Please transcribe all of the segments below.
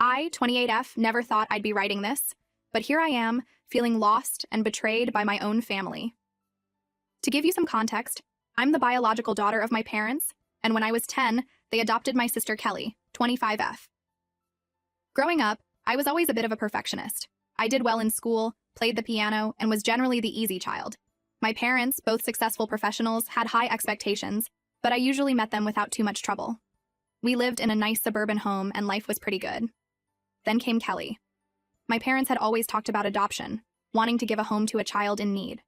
I, 28F, never thought I'd be writing this, but here I am, feeling lost and betrayed by my own family. To give you some context, I'm the biological daughter of my parents, and when I was 10, they adopted my sister Kelly, 25F. Growing up, I was always a bit of a perfectionist. I did well in school, played the piano, and was generally the easy child. My parents, both successful professionals, had high expectations, but I usually met them without too much trouble. We lived in a nice suburban home and life was pretty good. Then came Kelly. My parents had always talked about adoption, wanting to give a home to a child in need.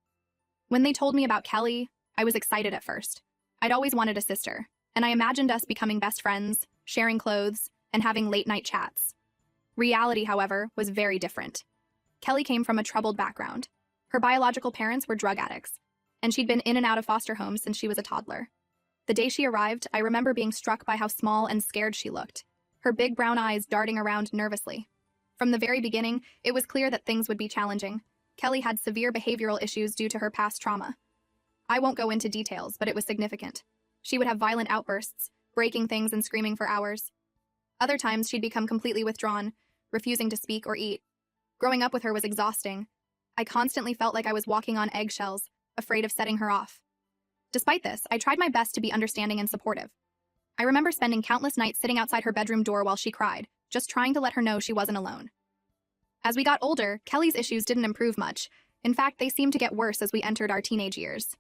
When they told me about Kelly, I was excited at first. I'd always wanted a sister, and I imagined us becoming best friends, sharing clothes, and having late-night chats. Reality, however, was very different. Kelly came from a troubled background. Her biological parents were drug addicts, and she'd been in and out of foster homes since she was a toddler. The day she arrived, I remember being struck by how small and scared she looked, her big brown eyes darting around nervously. From the very beginning, it was clear that things would be challenging. Kelly had severe behavioral issues due to her past trauma. I won't go into details, but it was significant. She would have violent outbursts, breaking things and screaming for hours. Other times, she'd become completely withdrawn, refusing to speak or eat. Growing up with her was exhausting. I constantly felt like I was walking on eggshells, afraid of setting her off. Despite this, I tried my best to be understanding and supportive. I remember spending countless nights sitting outside her bedroom door while she cried, just trying to let her know she wasn't alone. As we got older, Kelly's issues didn't improve much. In fact, they seemed to get worse as we entered our teenage years.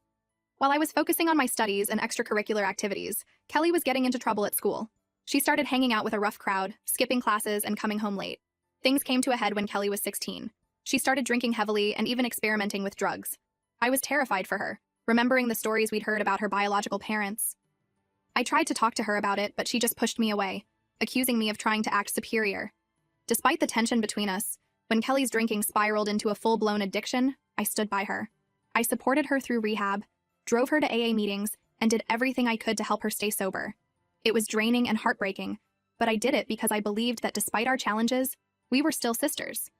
While I was focusing on my studies and extracurricular activities, Kelly was getting into trouble at school. She started hanging out with a rough crowd, skipping classes, and coming home late. Things came to a head when Kelly was 16. She started drinking heavily and even experimenting with drugs. I was terrified for her, remembering the stories we'd heard about her biological parents. I tried to talk to her about it, but she just pushed me away, accusing me of trying to act superior. Despite the tension between us, when Kelly's drinking spiraled into a full-blown addiction, I stood by her. I supported her through rehab, drove her to AA meetings, and did everything I could to help her stay sober. It was draining and heartbreaking, but I did it because I believed that despite our challenges, we were still sisters.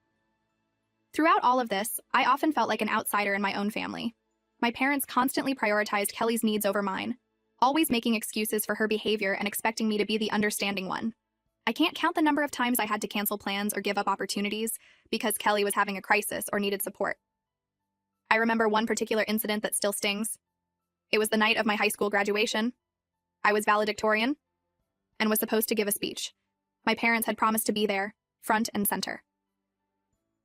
Throughout all of this, I often felt like an outsider in my own family. My parents constantly prioritized Kelly's needs over mine, always making excuses for her behavior and expecting me to be the understanding one. I can't count the number of times I had to cancel plans or give up opportunities because Kelly was having a crisis or needed support. I remember one particular incident that still stings. It was the night of my high school graduation. I was valedictorian and was supposed to give a speech. My parents had promised to be there, front and center.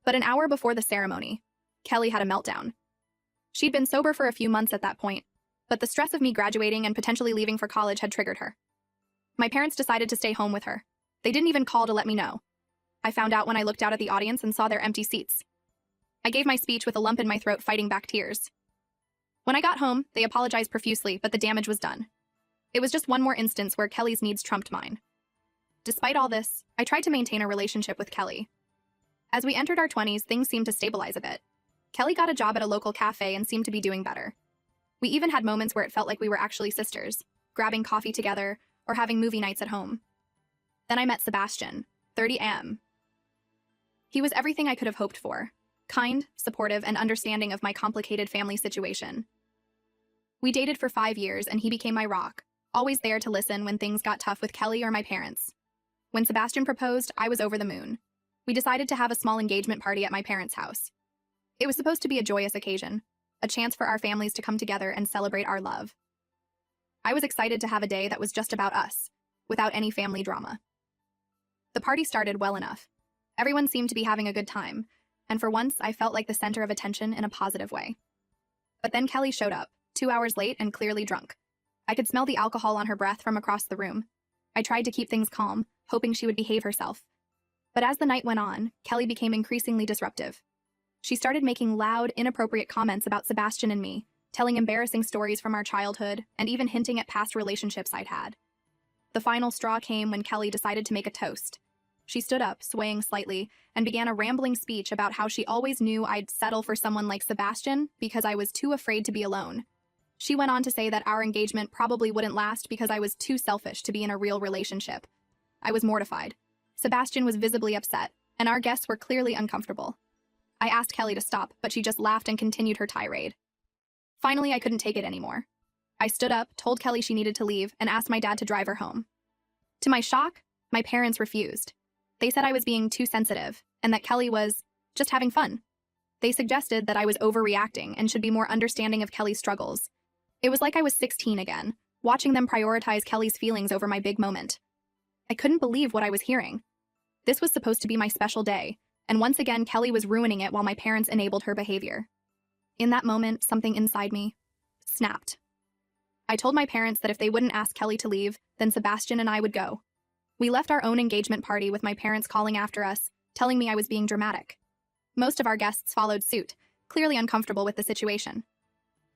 But an hour before the ceremony, Kelly had a meltdown. She'd been sober for a few months at that point, but the stress of me graduating and potentially leaving for college had triggered her. My parents decided to stay home with her. They didn't even call to let me know. I found out when I looked out at the audience and saw their empty seats. I gave my speech with a lump in my throat, fighting back tears. When I got home, they apologized profusely, but the damage was done. It was just one more instance where Kelly's needs trumped mine. Despite all this, I tried to maintain a relationship with Kelly. As we entered our 20s, things seemed to stabilize a bit. Kelly got a job at a local cafe and seemed to be doing better. We even had moments where it felt like we were actually sisters, grabbing coffee together or having movie nights at home. Then I met Sebastian, 30M. He was everything I could have hoped for, kind, supportive, and understanding of my complicated family situation. We dated for 5 years and he became my rock, always there to listen when things got tough with Kelly or my parents. When Sebastian proposed, I was over the moon. We decided to have a small engagement party at my parents' house. It was supposed to be a joyous occasion, a chance for our families to come together and celebrate our love. I was excited to have a day that was just about us, without any family drama. The party started well enough. Everyone seemed to be having a good time, and for once I felt like the center of attention in a positive way. But then Kelly showed up, 2 hours late and clearly drunk. I could smell the alcohol on her breath from across the room. I tried to keep things calm, hoping she would behave herself. But as the night went on, Kelly became increasingly disruptive. She started making loud, inappropriate comments about Sebastian and me, telling embarrassing stories from our childhood, and even hinting at past relationships I'd had. The final straw came when Kelly decided to make a toast. She stood up, swaying slightly, and began a rambling speech about how she always knew I'd settle for someone like Sebastian because I was too afraid to be alone. She went on to say that our engagement probably wouldn't last because I was too selfish to be in a real relationship. I was mortified. Sebastian was visibly upset, and our guests were clearly uncomfortable. I asked Kelly to stop, but she just laughed and continued her tirade. Finally, I couldn't take it anymore. I stood up, told Kelly she needed to leave, and asked my dad to drive her home. To my shock, my parents refused. They said I was being too sensitive and that Kelly was just having fun. They suggested that I was overreacting and should be more understanding of Kelly's struggles. It was like I was 16 again, watching them prioritize Kelly's feelings over my big moment. I couldn't believe what I was hearing. This was supposed to be my special day, and once again Kelly was ruining it while my parents enabled her behavior. In that moment, something inside me snapped. I told my parents that if they wouldn't ask Kelly to leave, then Sebastian and I would go. We left our own engagement party with my parents calling after us, telling me I was being dramatic. Most of our guests followed suit, clearly uncomfortable with the situation.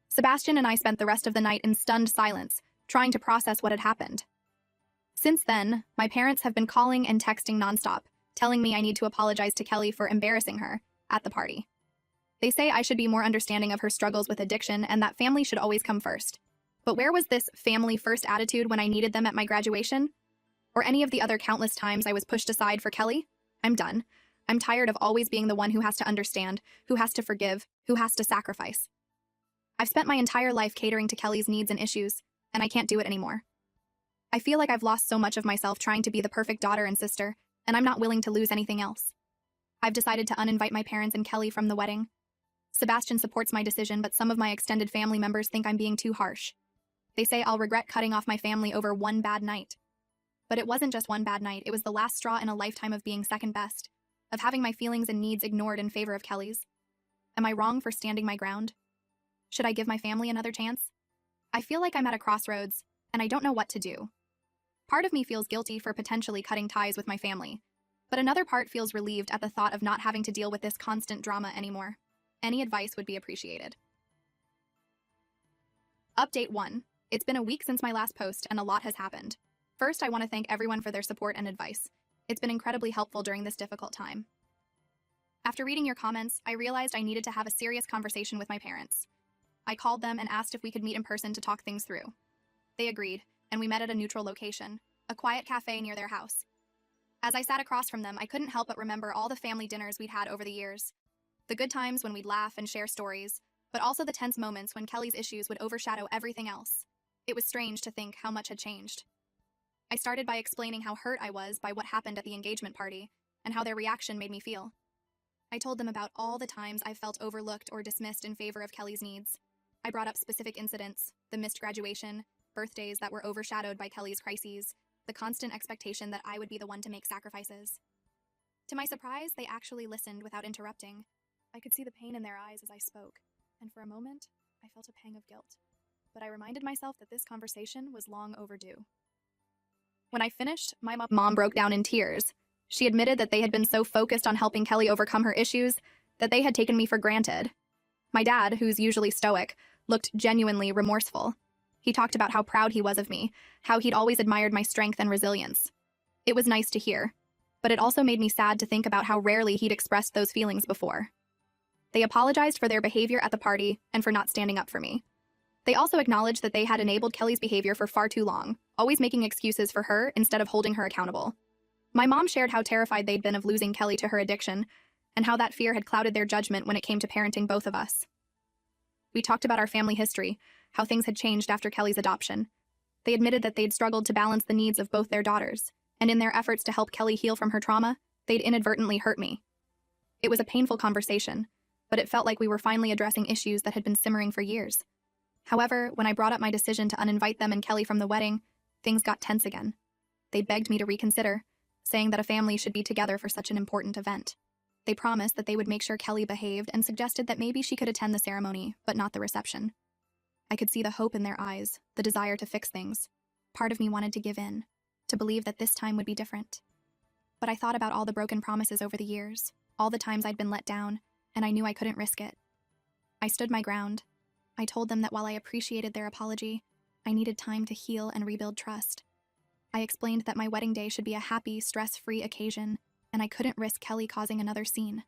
Sebastian and I spent the rest of the night in stunned silence, trying to process what had happened. Since then, my parents have been calling and texting nonstop, telling me I need to apologize to Kelly for embarrassing her at the party. They say I should be more understanding of her struggles with addiction and that family should always come first. But where was this family-first attitude when I needed them at my graduation? Or any of the other countless times I was pushed aside for Kelly? I'm done. I'm tired of always being the one who has to understand, who has to forgive, who has to sacrifice. I've spent my entire life catering to Kelly's needs and issues, and I can't do it anymore. I feel like I've lost so much of myself trying to be the perfect daughter and sister, and I'm not willing to lose anything else. I've decided to uninvite my parents and Kelly from the wedding. Sebastian supports my decision, but some of my extended family members think I'm being too harsh. They say I'll regret cutting off my family over one bad night. But it wasn't just one bad night, it was the last straw in a lifetime of being second best, of having my feelings and needs ignored in favor of Kelly's. Am I wrong for standing my ground? Should I give my family another chance? I feel like I'm at a crossroads, and I don't know what to do. Part of me feels guilty for potentially cutting ties with my family, but another part feels relieved at the thought of not having to deal with this constant drama anymore. Any advice would be appreciated. Update 1. It's been a week since my last post, and a lot has happened. First, I want to thank everyone for their support and advice. It's been incredibly helpful during this difficult time. After reading your comments, I realized I needed to have a serious conversation with my parents. I called them and asked if we could meet in person to talk things through. They agreed, and we met at a neutral location, a quiet cafe near their house. As I sat across from them, I couldn't help but remember all the family dinners we'd had over the years. The good times when we'd laugh and share stories, but also the tense moments when Kelly's issues would overshadow everything else. It was strange to think how much had changed. I started by explaining how hurt I was by what happened at the engagement party, and how their reaction made me feel. I told them about all the times I felt overlooked or dismissed in favor of Kelly's needs. I brought up specific incidents, the missed graduation, birthdays that were overshadowed by Kelly's crises, the constant expectation that I would be the one to make sacrifices. To my surprise, they actually listened without interrupting. I could see the pain in their eyes as I spoke, and for a moment, I felt a pang of guilt. But I reminded myself that this conversation was long overdue. When I finished, my mom broke down in tears. She admitted that they had been so focused on helping Kelly overcome her issues that they had taken me for granted. My dad, who's usually stoic, looked genuinely remorseful. He talked about how proud he was of me, how he'd always admired my strength and resilience. It was nice to hear, but it also made me sad to think about how rarely he'd expressed those feelings before. They apologized for their behavior at the party and for not standing up for me. They also acknowledged that they had enabled Kelly's behavior for far too long, always making excuses for her instead of holding her accountable. My mom shared how terrified they'd been of losing Kelly to her addiction, and how that fear had clouded their judgment when it came to parenting both of us. We talked about our family history, how things had changed after Kelly's adoption. They admitted that they'd struggled to balance the needs of both their daughters, and in their efforts to help Kelly heal from her trauma, they'd inadvertently hurt me. It was a painful conversation, but it felt like we were finally addressing issues that had been simmering for years. However, when I brought up my decision to uninvite them and Kelly from the wedding, things got tense again. They begged me to reconsider, saying that a family should be together for such an important event. They promised that they would make sure Kelly behaved and suggested that maybe she could attend the ceremony, but not the reception. I could see the hope in their eyes, the desire to fix things. Part of me wanted to give in, to believe that this time would be different. But I thought about all the broken promises over the years, all the times I'd been let down, and I knew I couldn't risk it. I stood my ground. I told them that while I appreciated their apology, I needed time to heal and rebuild trust. I explained that my wedding day should be a happy, stress-free occasion, and I couldn't risk Kelly causing another scene.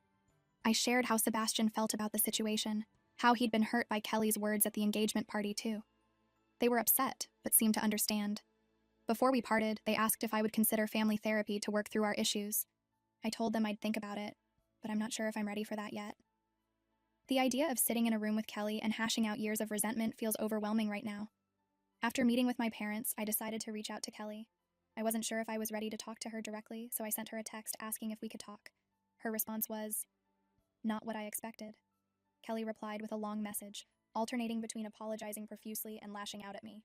I shared how Sebastian felt about the situation, how he'd been hurt by Kelly's words at the engagement party too. They were upset, but seemed to understand. Before we parted, they asked if I would consider family therapy to work through our issues. I told them I'd think about it, but I'm not sure if I'm ready for that yet. The idea of sitting in a room with Kelly and hashing out years of resentment feels overwhelming right now. After meeting with my parents, I decided to reach out to Kelly. I wasn't sure if I was ready to talk to her directly, so I sent her a text asking if we could talk. Her response was, "Not what I expected." Kelly replied with a long message, alternating between apologizing profusely and lashing out at me.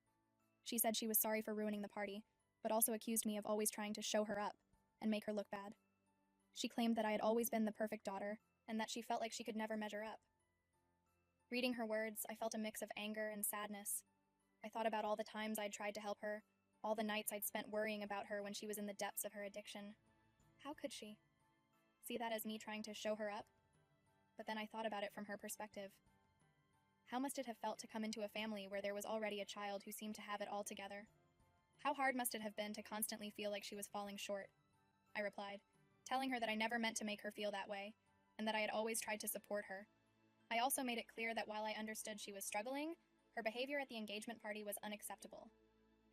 She said she was sorry for ruining the party, but also accused me of always trying to show her up and make her look bad. She claimed that I had always been the perfect daughter, and that she felt like she could never measure up. Reading her words, I felt a mix of anger and sadness. I thought about all the times I'd tried to help her, all the nights I'd spent worrying about her when she was in the depths of her addiction. How could she see that as me trying to show her up? But then I thought about it from her perspective. How must it have felt to come into a family where there was already a child who seemed to have it all together? How hard must it have been to constantly feel like she was falling short? I replied, telling her that I never meant to make her feel that way, and that I had always tried to support her. I also made it clear that while I understood she was struggling, her behavior at the engagement party was unacceptable.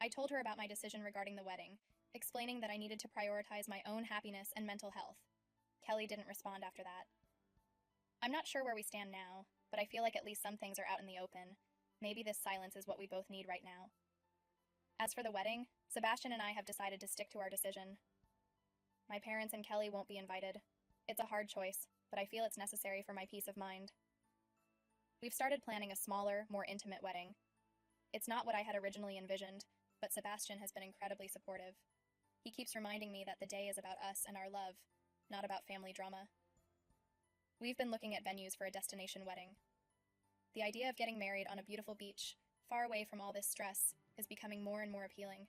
I told her about my decision regarding the wedding, explaining that I needed to prioritize my own happiness and mental health. Kelly didn't respond after that. I'm not sure where we stand now, but I feel like at least some things are out in the open. Maybe this silence is what we both need right now. As for the wedding, Sebastian and I have decided to stick to our decision. My parents and Kelly won't be invited. It's a hard choice, but I feel it's necessary for my peace of mind. We've started planning a smaller, more intimate wedding. It's not what I had originally envisioned, but Sebastian has been incredibly supportive. He keeps reminding me that the day is about us and our love, not about family drama. We've been looking at venues for a destination wedding. The idea of getting married on a beautiful beach, far away from all this stress, is becoming more and more appealing.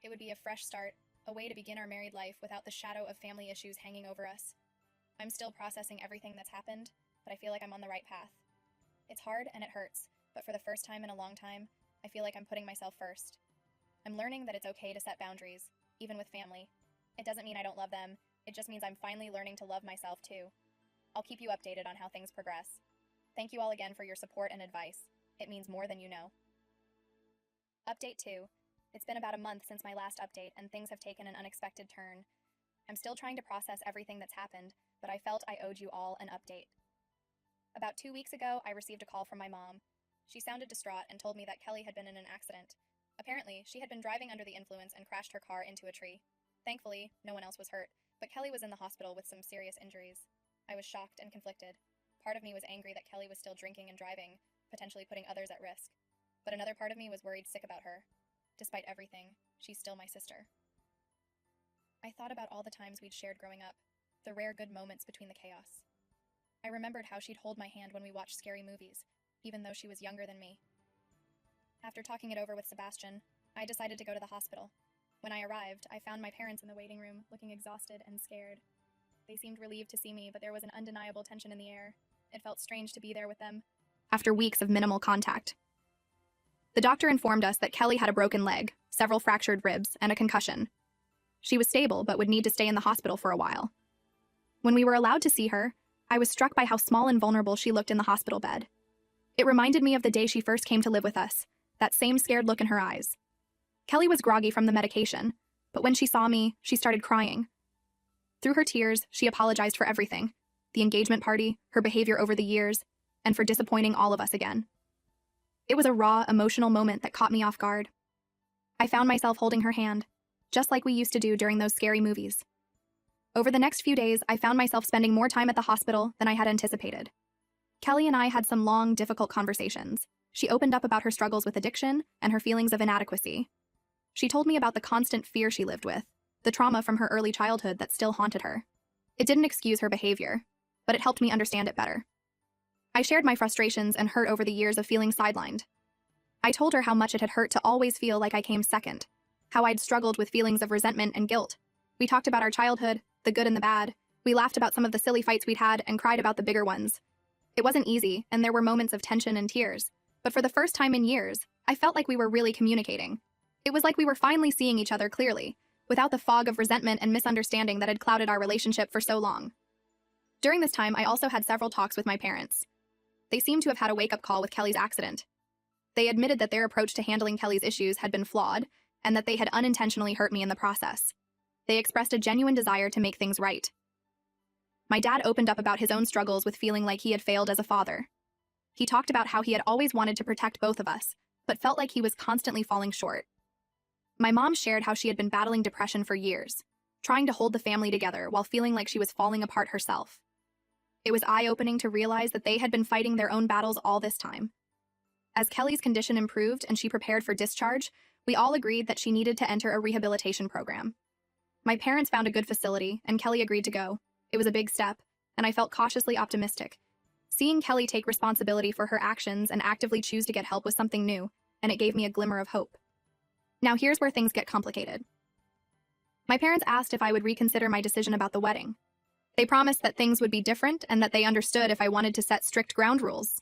It would be a fresh start, a way to begin our married life without the shadow of family issues hanging over us. I'm still processing everything that's happened, but I feel like I'm on the right path. It's hard and it hurts, but for the first time in a long time, I feel like I'm putting myself first. I'm learning that it's okay to set boundaries, even with family. It doesn't mean I don't love them, it just means I'm finally learning to love myself too. I'll keep you updated on how things progress. Thank you all again for your support and advice. It means more than you know. Update 2. It's been about a month since my last update, and things have taken an unexpected turn. I'm still trying to process everything that's happened, but I felt I owed you all an update. About 2 weeks ago, I received a call from my mom. She sounded distraught and told me that Kelly had been in an accident. Apparently, she had been driving under the influence and crashed her car into a tree. Thankfully, no one else was hurt, but Kelly was in the hospital with some serious injuries. I was shocked and conflicted. Part of me was angry that Kelly was still drinking and driving, potentially putting others at risk. But another part of me was worried sick about her. Despite everything, she's still my sister. I thought about all the times we'd shared growing up, the rare good moments between the chaos. I remembered how she'd hold my hand when we watched scary movies, even though she was younger than me. After talking it over with Sebastian, I decided to go to the hospital. When I arrived, I found my parents in the waiting room, looking exhausted and scared. They seemed relieved to see me, but there was an undeniable tension in the air. It felt strange to be there with them, after weeks of minimal contact. The doctor informed us that Kelly had a broken leg, several fractured ribs, and a concussion. She was stable, but would need to stay in the hospital for a while. When we were allowed to see her, I was struck by how small and vulnerable she looked in the hospital bed. It reminded me of the day she first came to live with us, that same scared look in her eyes. Kelly was groggy from the medication, but when she saw me, she started crying. Through her tears, she apologized for everything: the engagement party, her behavior over the years, and for disappointing all of us again. It was a raw, emotional moment that caught me off guard. I found myself holding her hand, just like we used to do during those scary movies. Over the next few days, I found myself spending more time at the hospital than I had anticipated. Kelly and I had some long, difficult conversations. She opened up about her struggles with addiction and her feelings of inadequacy. She told me about the constant fear she lived with, the trauma from her early childhood that still haunted her. It didn't excuse her behavior, but it helped me understand it better. I shared my frustrations and hurt over the years of feeling sidelined. I told her how much it had hurt to always feel like I came second, how I'd struggled with feelings of resentment and guilt. We talked about our childhood, the good and the bad. We laughed about some of the silly fights we'd had and cried about the bigger ones. It wasn't easy, and there were moments of tension and tears, but for the first time in years, I felt like we were really communicating. It was like we were finally seeing each other clearly, without the fog of resentment and misunderstanding that had clouded our relationship for so long. During this time, I also had several talks with my parents. They seemed to have had a wake-up call with Kelly's accident. They admitted that their approach to handling Kelly's issues had been flawed, and that they had unintentionally hurt me in the process. They expressed a genuine desire to make things right. My dad opened up about his own struggles with feeling like he had failed as a father. He talked about how he had always wanted to protect both of us, but felt like he was constantly falling short. My mom shared how she had been battling depression for years, trying to hold the family together while feeling like she was falling apart herself. It was eye-opening to realize that they had been fighting their own battles all this time. As Kelly's condition improved and she prepared for discharge, we all agreed that she needed to enter a rehabilitation program. My parents found a good facility, and Kelly agreed to go. It was a big step, and I felt cautiously optimistic. Seeing Kelly take responsibility for her actions and actively choose to get help was something new, and it gave me a glimmer of hope. Now here's where things get complicated. My parents asked if I would reconsider my decision about the wedding. They promised that things would be different and that they understood if I wanted to set strict ground rules.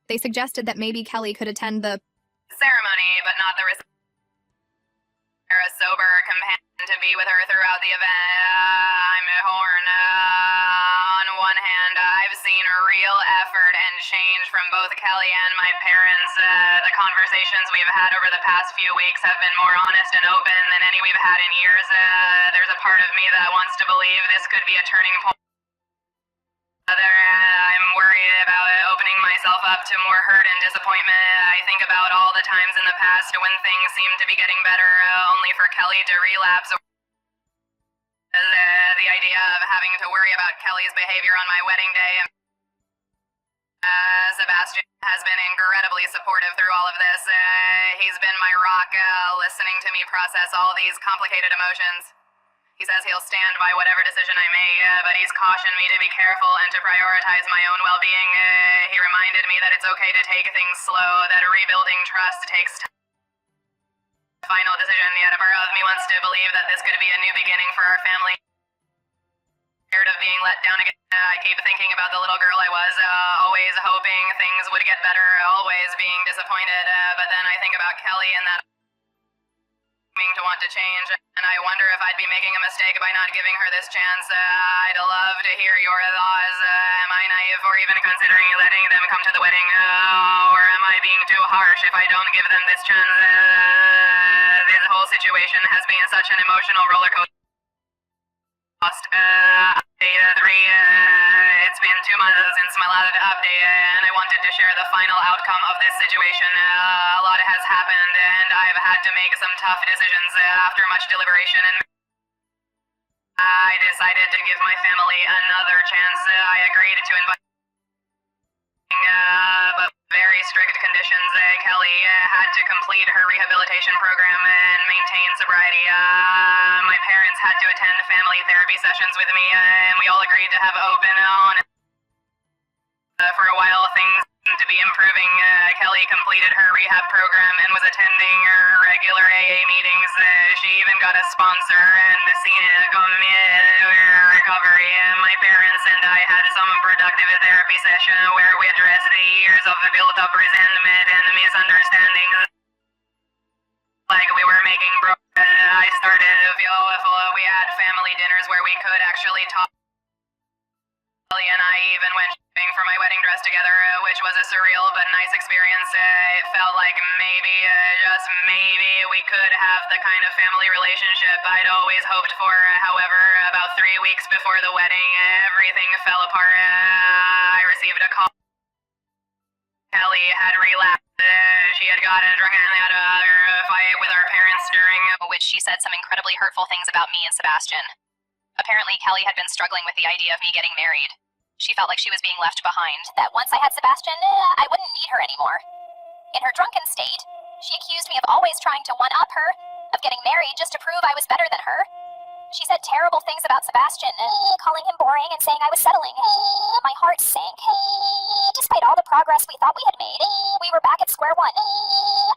They suggested that maybe Kelly could attend the ceremony, but not the a sober companion to be with her throughout the event. I'm torn. On one hand, I've seen real effort and change from both Kelly and my parents. The conversations we've had over the past few weeks have been more honest and open than any we've had in years. There's a part of me that wants to believe this could be a turning point. I'm worried about opening myself up to more hurt and disappointment. I think about all the times in the past when things seemed to be getting better, only for Kelly to relapse. The idea of having to worry about Kelly's behavior on my wedding day. Sebastian has been incredibly supportive through all of this. He's been my rock, listening to me process all these complicated emotions. He says he'll stand by whatever decision I make, but he's cautioned me to be careful and to prioritize my own well-being. He reminded me that it's okay to take things slow, that rebuilding trust takes time. Final decision, yet a part of me wants to believe that this could be a new beginning for our family. Scared of being let down again. I keep thinking about the little girl I was, always hoping things would get better, always being disappointed, but then I think about Kelly and that to want to change, and I wonder if I'd be making a mistake by not giving her this chance. I'd love to hear your thoughts. Am I naive for even considering letting them come to the wedding? Or am I being too harsh if I don't give them this chance? This whole situation has been such an emotional roller coaster. It's been 2 months since my last update, and I wanted to share the final outcome of this situation. A lot has happened, and I've had to make some tough decisions after much deliberation, and I decided to give my family another chance. I agreed to invite, but very strict conditions. Kelly had to complete her rehabilitation program and maintain sobriety. My parents had to attend family therapy sessions with me, and we all agreed to have open on. For a while, things seemed to be improving. Kelly completed her rehab program and was attending her regular AA meetings. She even got a sponsor and seen recovery. My parents and I had some productive therapy session where we addressed the years of built-up resentment and misunderstandings. Like we were making progress. I started to feel awful. We had family dinners where we could actually talk. Kelly and I even went shopping for my wedding dress together, which was a surreal but nice experience. It felt like maybe, just maybe, we could have the kind of family relationship I'd always hoped for. However, about 3 weeks before the wedding, everything fell apart. I received a call. Kelly had relapsed. She had gotten drunk and had a fight with our parents during which she said some incredibly hurtful things about me and Sebastian. Apparently, Kelly had been struggling with the idea of me getting married. She felt like she was being left behind. That once I had Sebastian, I wouldn't need her anymore. In her drunken state, she accused me of always trying to one-up her, of getting married just to prove I was better than her. She said terrible things about Sebastian, calling him boring and saying I was settling. My heart sank. Despite all the progress we thought we had made, we were back at square one.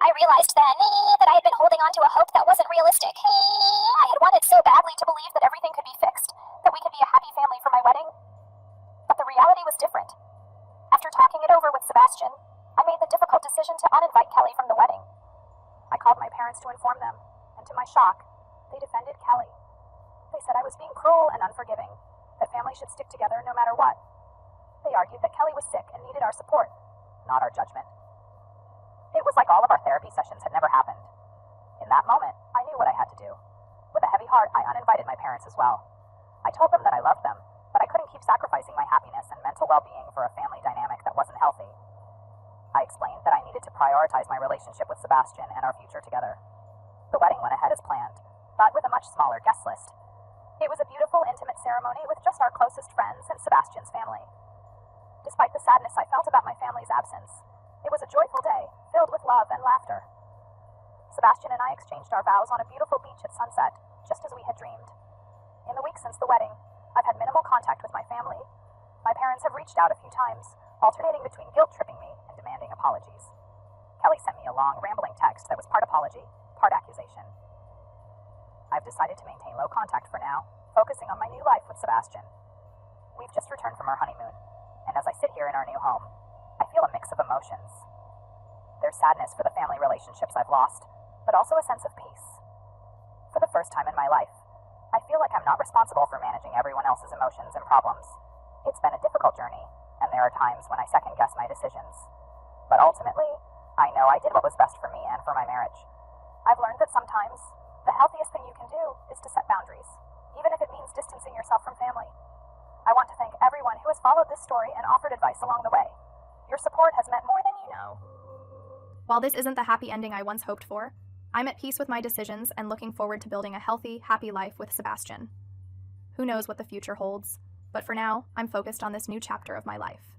I realized then that I had been holding on to a hope that wasn't realistic. I had wanted so badly to believe that everything could be fixed, that we could be a happy family for my wedding. But the reality was different. After talking it over with Sebastian, I made the difficult decision to uninvite Kelly from the wedding. I called my parents to inform them, and to my shock, they defended Kelly. They said I was being cruel and unforgiving, that families should stick together no matter what. They argued that Kelly was sick and needed our support, not our judgment. It was like all of our therapy sessions had never happened. In that moment, I knew what I had to do. With a heavy heart, I uninvited my parents as well. I told them that I loved them, but I couldn't keep sacrificing my happiness and mental well-being for a family dynamic that wasn't healthy. I explained that I needed to prioritize my relationship with Sebastian and our future together. The wedding went ahead as planned, but with a much smaller guest list. It was a beautiful, intimate ceremony with just our closest friends and Sebastian's family. Despite the sadness I felt about my family's absence, it was a joyful day, filled with love and laughter. Sebastian and I exchanged our vows on a beautiful beach at sunset, just as we had dreamed. In the week since the wedding, I've had minimal contact with my family. My parents have reached out a few times, alternating between guilt-tripping me and demanding apologies. Kelly sent me a long, rambling text that was part apology, part accusation. I've decided to maintain low contact for now, focusing on my new life with Sebastian. We've just returned from our honeymoon, and as I sit here in our new home, I feel a mix of emotions. There's sadness for the family relationships I've lost, but also a sense of peace. For the first time in my life, I feel like I'm not responsible for managing everyone else's emotions and problems. It's been a difficult journey, and there are times when I second-guess my decisions. But ultimately, I know I did what was best for me and for my marriage. I've learned that sometimes, the healthiest thing you can do is to set boundaries, even if it means distancing yourself from family. I want to thank everyone who has followed this story and offered advice along the way. Your support has meant more than you know. While this isn't the happy ending I once hoped for, I'm at peace with my decisions and looking forward to building a healthy, happy life with Sebastian. Who knows what the future holds, but for now, I'm focused on this new chapter of my life.